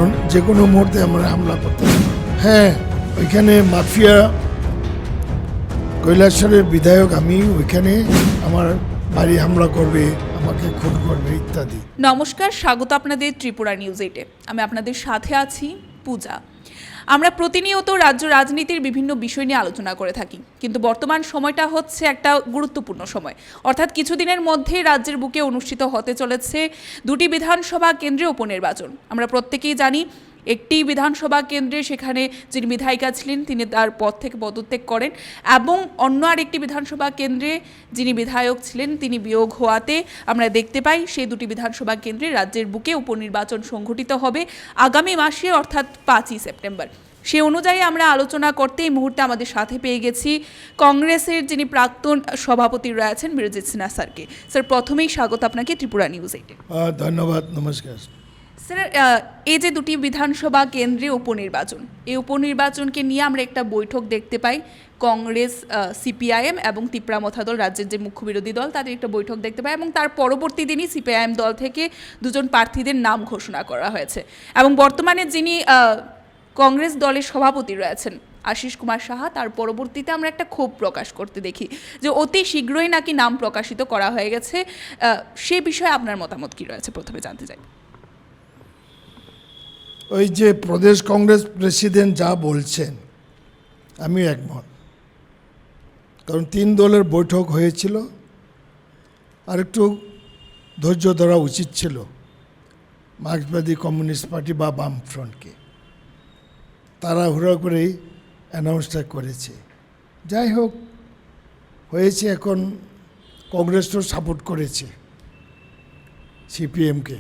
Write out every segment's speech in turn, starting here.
কারণ যে কোনো মুহূর্তে আমরা হামলা করতে পারি। হ্যাঁ, ওইখানে মাফিয়া কৈলাসরের বিধায়ক, আমি ওইখানে আমার বাড়ি হামলা করবে, আমাকে খুন করবে ইত্যাদি। নমস্কার, স্বাগত আপনাদের ত্রিপুরা নিউজ 8-এ। আমি আপনাদের সাথে আছি পূজা। আমরা প্রতিনিয়ত রাজ্য রাজনীতির বিভিন্ন বিষয় নিয়ে আলোচনা করে থাকি, কিন্তু বর্তমান সময়টা হচ্ছে একটা গুরুত্বপূর্ণ সময়। অর্থাৎ কিছুদিনের মধ্যে রাজ্যের বুকে অনুষ্ঠিত হতে চলেছে দুটি বিধানসভা কেন্দ্রে উপনির্বাচন। আমরা প্রত্যেকেই জানি একটি বিধানসভা কেন্দ্রে সেখানে যিনি বিধায়িকা ছিলেন তিনি তার পদ থেকে পদত্যাগ করেন, এবং অন্য আরেকটি বিধানসভা কেন্দ্রে যিনি বিধায়ক ছিলেন তিনি বিয়োগ হওয়াতে আমরা দেখতে পাই সেই দুটি বিধানসভা কেন্দ্রে রাজ্যের বুকে উপনির্বাচন সংঘটিত হবে আগামী মাসে, অর্থাৎ 5ই সেপ্টেম্বর। সে অনুযায়ী আমরা আলোচনা করতে এই মুহূর্তে আমাদের সাথে পেয়ে গেছি কংগ্রেসের যিনি প্রাক্তন সভাপতি রয়েছেন বীরজিৎ সিনহা স্যারকে। স্যার, প্রথমেই স্বাগত আপনাকে ত্রিপুরা নিউজ 8-এ। ধন্যবাদ, নমস্কার। স্যার, এই যে দুটি বিধানসভা কেন্দ্রে উপনির্বাচন, এই উপনির্বাচনকে নিয়ে আমরা একটা বৈঠক দেখতে পাই। কংগ্রেস, সিপিআইএম এবং ত্রিপুরা মথা দল, রাজ্যের যে মুখ্য বিরোধী দল, তাদের একটা বৈঠক দেখতে পাই, এবং তার পরবর্তী দিনই সিপিআইএম দল থেকে দুজন প্রার্থীদের নাম ঘোষণা করা হয়েছে। এবং বর্তমানে যিনি কংগ্রেস দলের সভাপতি রয়েছেন আশিস কুমার সাহা, তার পরবর্তীতে আমরা একটা ক্ষোভ প্রকাশ করতে দেখি যে অতি শীঘ্রই নাকি নাম প্রকাশিত করা হয়ে গেছে। সে বিষয়ে আপনার মতামত কী রয়েছে প্রথমে জানতে চাই। ওই যে প্রদেশ কংগ্রেস প্রেসিডেন্ট যা বলছেন আমি একমত, কারণ 3 দলের বৈঠক হয়েছিল, আর একটু ধৈর্য ধরা উচিত ছিল মার্ক্সবাদী কমিউনিস্ট পার্টি বা বামফ্রন্টকে। তারা হুড়া করেই অ্যানাউন্সটা করেছে। যাই হোক, হয়েছে। এখন কংগ্রেস তো সাপোর্ট করেছে সিপিএমকে,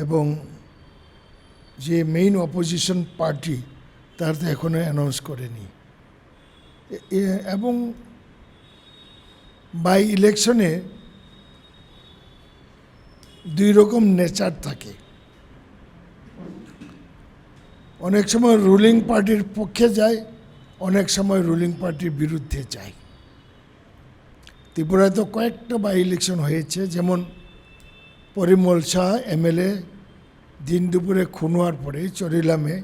এবং যে মেইন অপোজিশন পার্টি তার তো এখনও অ্যানাউন্স করেনি। এবং বাই ইলেকশনে 2 রকম নেচার থাকে। অনেক সময় রুলিং পার্টির পক্ষে যায়, অনেক সময় রুলিং পার্টির বিরুদ্ধে যায়। ত্রিপুরায় তো কয়েকটা বাই ইলেকশন হয়েছে, যেমন পরিমল শাহ এমএলএ দিন দুপুরে খুন হওয়ার পরে চরিলামে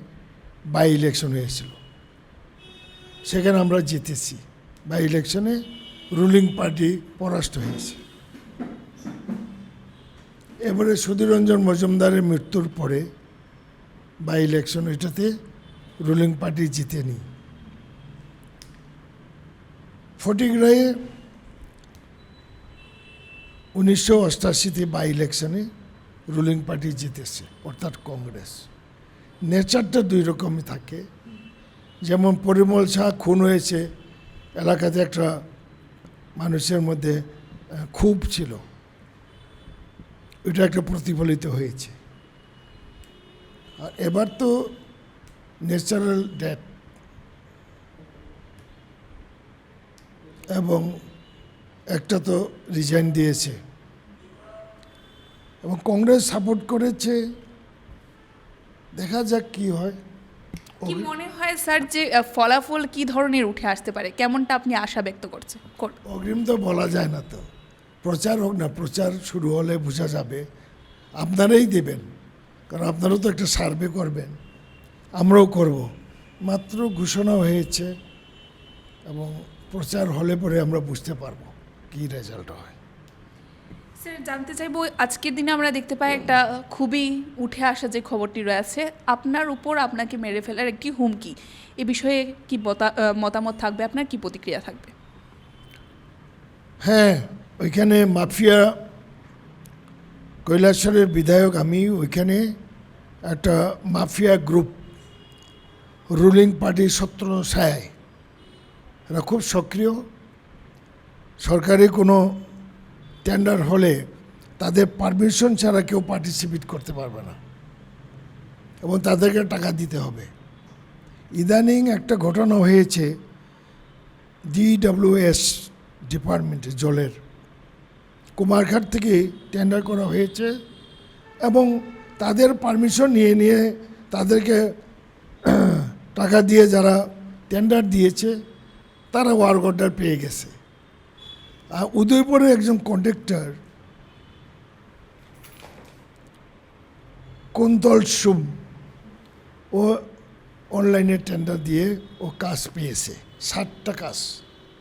বাই ইলেকশন হয়েছিল, সেখানে আমরা জিতেছি। বাই ইলেকশনে রুলিং পার্টি পরাস্ত হয়েছে। এবারে সুধীররঞ্জন মজুমদারের মৃত্যুর পরে বাই ইলেকশন, এটাতে রুলিং পার্টি জিতেনি। ফটিকরায়ে 1988 বাই ইলেকশনে রুলিং পার্টি জিতেছে, অর্থাৎ কংগ্রেস। নেচারটা 2 রকমই থাকে। যেমন পরিমল শাহ খুন হয়েছে, এলাকাতে একটা মানুষের মধ্যে ক্ষোভ ছিল, এটা একটা প্রতিফলিত হয়েছে। আর এবার তো ন্যাচারাল ডেথ, এবং একটা তো রিজাইন দিয়েছে, এবং কংগ্রেস সাপোর্ট করেছে। দেখা যাক কি হয়। কি মনে হয় স্যার যে ফলাফল কি ধরনের উঠে আসতে পারে, কেমনটা আপনি আশা ব্যক্ত করছেন? অগ্রিম তো বলা যায় না, তো প্রচার হোক না, প্রচার শুরু হলে বোঝা যাবে। আপনারাই দেবেন, কারণ আপনারাও তো একটা সার্ভে করবেন, আমরাও করব। মাত্র ঘোষণা হয়েছে, এবং প্রচার হলে পরে আমরা বুঝতে পারবো কি রেজাল্ট হয়। স্যার, জানতে চাইবো, আজকের দিনে আমরা দেখতে পাই একটা খুবই উঠে আসা যে খবরটি রয়েছে, আপনার উপর আপনাকে মেরে ফেলার একটি হুমকি। এ বিষয়ে কি মতামত থাকবে, আপনার কি প্রতিক্রিয়া থাকবে? হ্যাঁ, ওইখানে মাফিয়া কৈলাসরের বিধায়ক, আমি ওইখানে একটা মাফিয়া গ্রুপ, রুলিং পার্টির ছত্র ছায়, এরা খুব সক্রিয়। সরকারি কোনো টেন্ডার হলে তাদের পারমিশন ছাড়া কেউ পার্টিসিপেট করতে পারবে না, এবং তাদেরকে টাকা দিতে হবে। ইদানিং একটা ঘটনা হয়েছে, DWS ডিপার্টমেন্টে জলের কুমারঘাট থেকে টেন্ডার করা হয়েছে, এবং তাদের পারমিশন নিয়ে নিয়ে তাদেরকে টাকা দিয়ে যারা টেন্ডার দিয়েছে তারা ওয়ার্ক অর্ডার পেয়ে গেছে। আর উদয়পুরে একজন কন্ট্রাক্টর কুন্তল সুম, ও অনলাইনে টেন্ডার দিয়ে ও কাজ পেয়েছে, 60টা কাজ,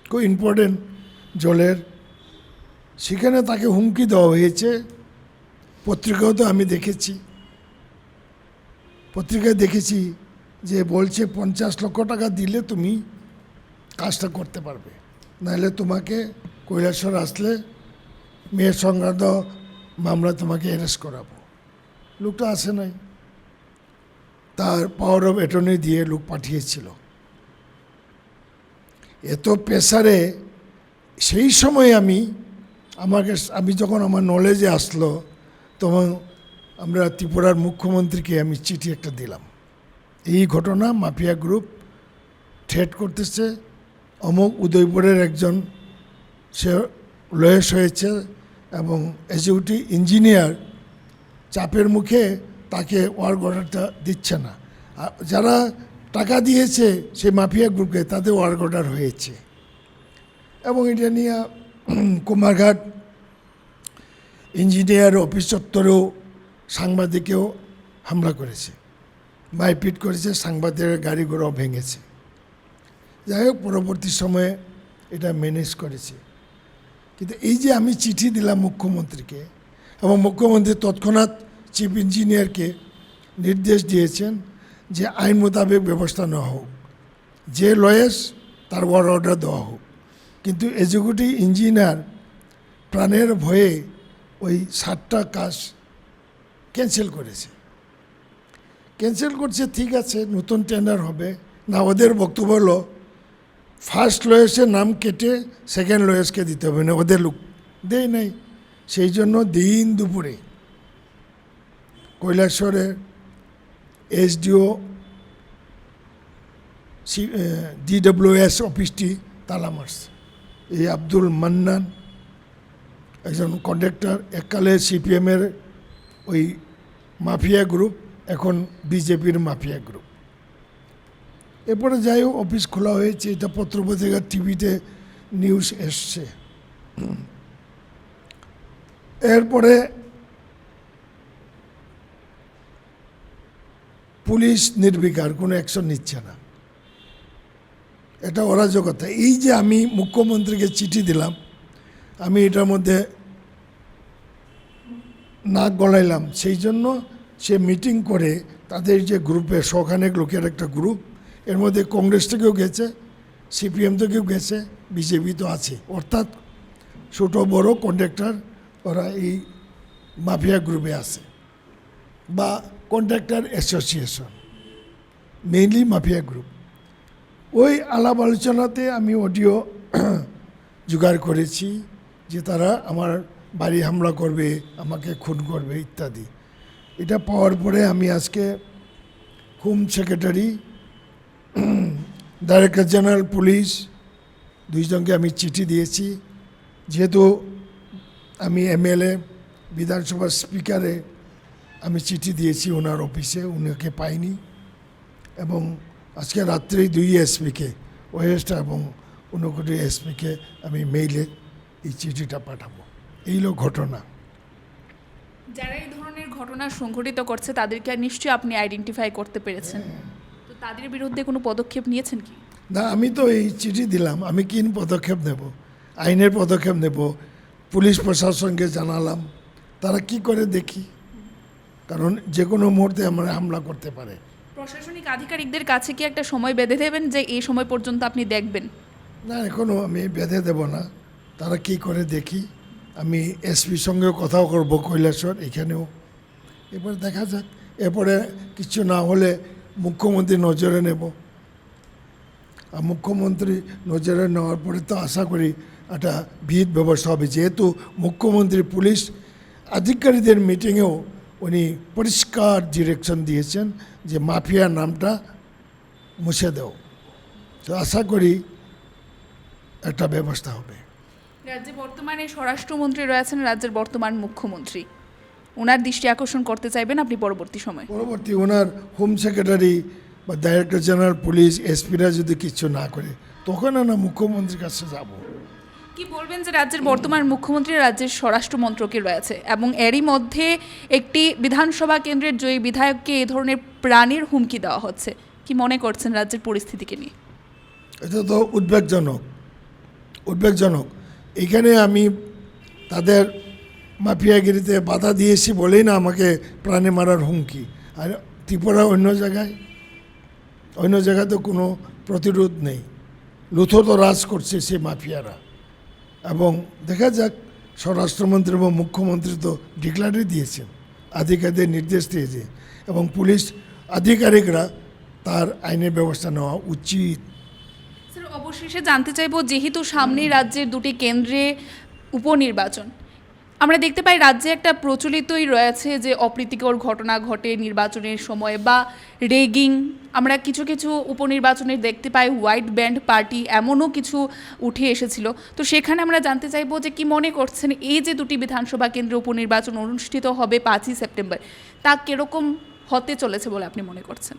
খুব ইম্পর্টেন্ট জলের। সেখানে তাকে হুমকি দেওয়া হয়েছে, পত্রিকাও তো আমি দেখেছি, পত্রিকায় দেখেছি যে বলছে 50 লক্ষ টাকা দিলে তুমি কাজটা করতে পারবে, নাহলে তোমাকে কৈলাসহর আসলে মেয়ের সংক্রান্ত মামলা তোমাকে অ্যারেস্ট করাবো। লোকটা আসে নাই, তার পাওয়ার অফ অ্যাটর্নি দিয়ে লোক পাঠিয়েছিল। এত প্রেসারে সেই সময় আমি যখন আমার নলেজে আসলো, তখন আমরা ত্রিপুরার মুখ্যমন্ত্রীকে আমি চিঠি একটা দিলাম, এই ঘটনা মাফিয়া গ্রুপ থ্রেট করতেছে, অমুক উদয়পুরের একজন সে লয়েস হয়েছে এবং এক্সিকিউটিভ ইঞ্জিনিয়ার চাপের মুখে তাকে ওয়ার্ক অর্ডারটা দিচ্ছে না। আর যারা টাকা দিয়েছে সেই মাফিয়া গ্রুপকে, তাদের ওয়ার্ক অর্ডার হয়েছে। এবং এটা নিয়ে কুমারঘাট ইঞ্জিনিয়ার অফিস চত্বরেও সাংবাদিকেও হামলা করেছে, মারপিট করেছে, সাংবাদিকের গাড়ি ঘোড়াও ভেঙেছে। যাই হোক, পরবর্তী সময়ে এটা ম্যানেজ করেছে। কিন্তু এই যে আমি চিঠি দিলাম মুখ্যমন্ত্রীকে, এবং মুখ্যমন্ত্রী তৎক্ষণাৎ চিফ ইঞ্জিনিয়ারকে নির্দেশ দিয়েছেন যে আইন মোতাবেক ব্যবস্থা নেওয়া হোক, যে লয়েস তার ওয়ার্ক অর্ডার দেওয়া হোক। কিন্তু এক্সিকিউটিভ ইঞ্জিনিয়ার প্রাণের ভয়ে ওই 60টা কাজ ক্যান্সেল করেছে। ক্যান্সেল করছে, ঠিক আছে, নতুন টেন্ডার হবে না। ওদের বক্তব্য হলো ফার্স্ট লয়েসের নাম কেটে সেকেন্ড লয়েসকে দিতে হবে না, ওদের লোক দেয় নাই। সেই জন্য দিন দুপুরে কৈলাসহরের এসডিও DWS অফিসটি তালা মারছে। এই আব্দুল মান্নান একজন কন্ডাক্টর, এককালে সিপিএমের ওই মাফিয়া গ্রুপ, এখন বিজেপির মাফিয়া গ্রুপ। এরপরে যাই হোক, অফিস খোলা হয়েছে, এটা পত্রপত্রিকা টিভিতে নিউজ এসছে। এরপরে পুলিশ নির্বিকার, কোনো অ্যাকশন নিচ্ছে না, এটা অরাজকতা। এই যে আমি মুখ্যমন্ত্রীকে চিঠি দিলাম, আমি এটার মধ্যে নাক গলাইলাম, সেই জন্য সে মিটিং করে তাদের যে গ্রুপে 100 লোকের একটা গ্রুপ, এর মধ্যে কংগ্রেস থেকেও গেছে, সিপিএম থেকেও গেছে, বিজেপি তো আছে, অর্থাৎ ছোটো বড় কন্ট্রাক্টর ওরা এই মাফিয়া গ্রুপে আছে, বা contractor association, mainly mafia group. ওই আলাপ আলোচনাতে আমি অডিও জোগাড় করেছি যে তারা আমার বাড়ি হামলা করবে, আমাকে খুন করবে ইত্যাদি। এটা পাওয়ার পরে আমি আজকে home secretary, director general police, দুইজনকে আমি চিঠি দিয়েছি। যেহেতু আমি এমএলএ, বিধানসভার স্পিকারে আমি চিঠি দিয়েছি ওনার অফিসে, উনাকে পাইনি। এবং আজকে রাত্রেই 2 এসপিকে, ওয়েস্ট এবং ঊনকোটি এসপিকে আমি মেইলে এই চিঠিটা পাঠাবো। এই হলো ঘটনা। যারা এই ধরনের ঘটনা সংঘটিত করছে তাদেরকে নিশ্চয়ই আপনি আইডেন্টিফাই করতে পেরেছেন, তো তাদের বিরুদ্ধে কোনো পদক্ষেপ নিয়েছেন কি? না, আমি তো এই চিঠি দিলাম, আমি কি পদক্ষেপ নেব? আইনের পদক্ষেপ নেব, পুলিশ প্রশাসনকে জানালাম, তারা কি করে দেখি, কারণ যে কোনো মুহূর্তে আমরা হামলা করতে পারে। প্রশাসনিক আধিকারিকদের কাছে কি একটা সময় বেঁধে দেবেন যে এই সময় পর্যন্ত আপনি দেখবেন? না, এখনও আমি বেঁধে দেব না, তারা কি করে দেখি। আমি এসপির সঙ্গেও কথাও করব কৈলাসহর, এখানেও। এবার দেখা যাক, এরপরে কিছু না হলে মুখ্যমন্ত্রী নজরে নেব। আর মুখ্যমন্ত্রী নজরে নেওয়ার পরে তো আশা করি একটা ভিত ব্যবস্থা হবে, যেহেতু মুখ্যমন্ত্রী পুলিশ আধিকারিকদের মিটিংয়েও উনি পরিষ্কার ডিরেকশন দিয়েছেন যে মাফিয়া নামটা মুছে দেও। তো আশা করি একটা ব্যবস্থা হবে। রাজ্যে বর্তমানে স্বরাষ্ট্রমন্ত্রী রয়েছেন, রাজ্যের বর্তমান মুখ্যমন্ত্রী, ওনার দৃষ্টি আকর্ষণ করতে চাইবেন আপনি পরবর্তী সময়? ওনার হোম সেক্রেটারি বা ডাইরেক্টর জেনারেল পুলিশ, এসপিরা যদি কিছু না করে, তখন না মুখ্যমন্ত্রীর কাছে যাব। কি বলবেন যে রাজ্যের বর্তমান মুখ্যমন্ত্রী রাজ্যের স্বরাষ্ট্র মন্ত্রকে রয়েছে এবং এরই মধ্যে একটি বিধানসভা কেন্দ্রের জয়ী বিধায়ককে এই ধরনের প্রাণের হুমকি দেওয়া হচ্ছে, কি মনে করছেন রাজ্যের পরিস্থিতিকে নিয়ে? এটা তো উদ্বেগজনক। এখানে আমি তাদের মাফিয়াগিরিতে বাধা দিয়েছি বলেই না আমাকে প্রাণে মারার হুমকি। আর ত্রিপুরা অন্য জায়গায় তো কোনো প্রতিরোধ নেই, লুথো রাজ করছে সেই মাফিয়ারা। এবং দেখা যাক, স্বরাষ্ট্রমন্ত্রী এবং মুখ্যমন্ত্রী তো ডিক্লারই দিয়েছেন, আধিকারিকদের নির্দেশ দিয়েছে এবং পুলিশ আধিকারিকরা তার আইনের ব্যবস্থা নেওয়া উচিত। স্যার, অবশেষে জানতে চাইবো, যেহেতু সামনেই রাজ্যের দুটি কেন্দ্রে উপনির্বাচন, আমরা দেখতে পাই রাজ্যে একটা প্রচলিতই রয়েছে যে অপ্রীতিকর ঘটনা ঘটে নির্বাচনের সময় বা রেগিং। আমরা কিছু কিছু উপনির্বাচনে দেখতে পাই হোয়াইট ব্যান্ড পার্টি, এমনও কিছু উঠে এসেছিল। তো সেখানে আমরা জানতে চাইবো যে কি মনে করছেন, এই যে দুটি বিধানসভা কেন্দ্রে উপনির্বাচন অনুষ্ঠিত হবে 5ই সেপ্টেম্বর, তা কীরকম হতে চলেছে বলে আপনি মনে করছেন?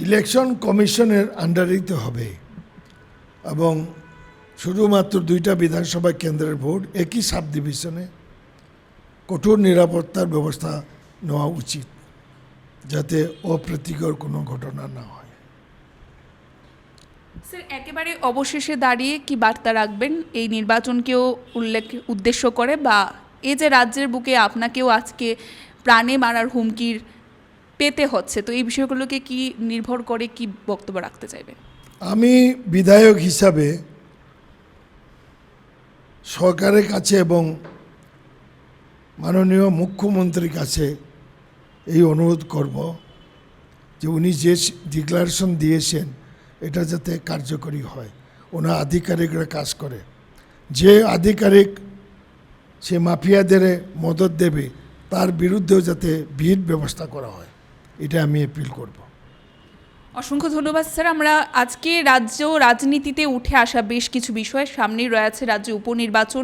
ইলেকশন কমিশনের আন্ডারেই তো হবে এবং শুধুমাত্র 2টা বিধানসভা কেন্দ্রের ভোট, একই সাব ডিভিশনে। কঠোর নিরাপত্তার ব্যবস্থা নেওয়া উচিত যাতে অপ্রীতিকর কোনো ঘটনা না হয়। স্যার, একেবারে অবশেষে দাঁড়িয়ে কি বার্তা রাখবেন এই নির্বাচনকেও উদ্দেশ্য করে, বা এই যে রাজ্যের বুকে আপনাকেও আজকে প্রাণে মারার হুমকির পেতে হচ্ছে, তো এই বিষয়গুলোকে কি নির্ভর করে কি বক্তব্য রাখতে চাইবেন? আমি বিধায়ক হিসাবে সরকারের কাছে এবং মাননীয় মুখ্যমন্ত্রীর কাছে এই অনুরোধ করব যে উনি যে ডিক্লারেশন দিয়েছেন এটা যাতে কার্যকরী হয়, ওনার আধিকারিকরা কাজ করে। যে আধিকারিক সে মাফিয়াদের মদত দেবে তার বিরুদ্ধেও যাতে বিহিত ব্যবস্থা করা হয়, এটা আমি অ্যাপিল করব। অসংখ্য ধন্যবাদ স্যার। আমরা আজকে রাজ্য রাজনীতিতে উঠে আসা বেশ কিছু বিষয়, সামনেই রয়েছে রাজ্য উপনির্বাচন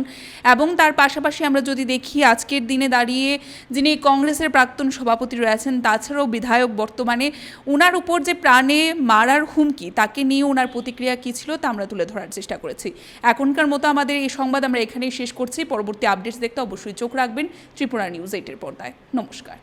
এবং তার পাশাপাশি আমরা যদি দেখি আজকের দিনে দাঁড়িয়ে যিনি কংগ্রেসের প্রাক্তন সভাপতি রয়েছেন, তাছাড়াও বিধায়ক বর্তমানে, ওনার উপর যে প্রাণে মারার হুমকি, তাকে নিয়ে ওনার প্রতিক্রিয়া কী ছিল তা আমরা তুলে ধরার চেষ্টা করেছি। এখনকার মতো আমাদের এই সংবাদ আমরা এখানেই শেষ করছি। পরবর্তী আপডেটস দেখতে অবশ্যই চোখ রাখবেন ত্রিপুরা নিউজ 8-এর পর্দায়। নমস্কার।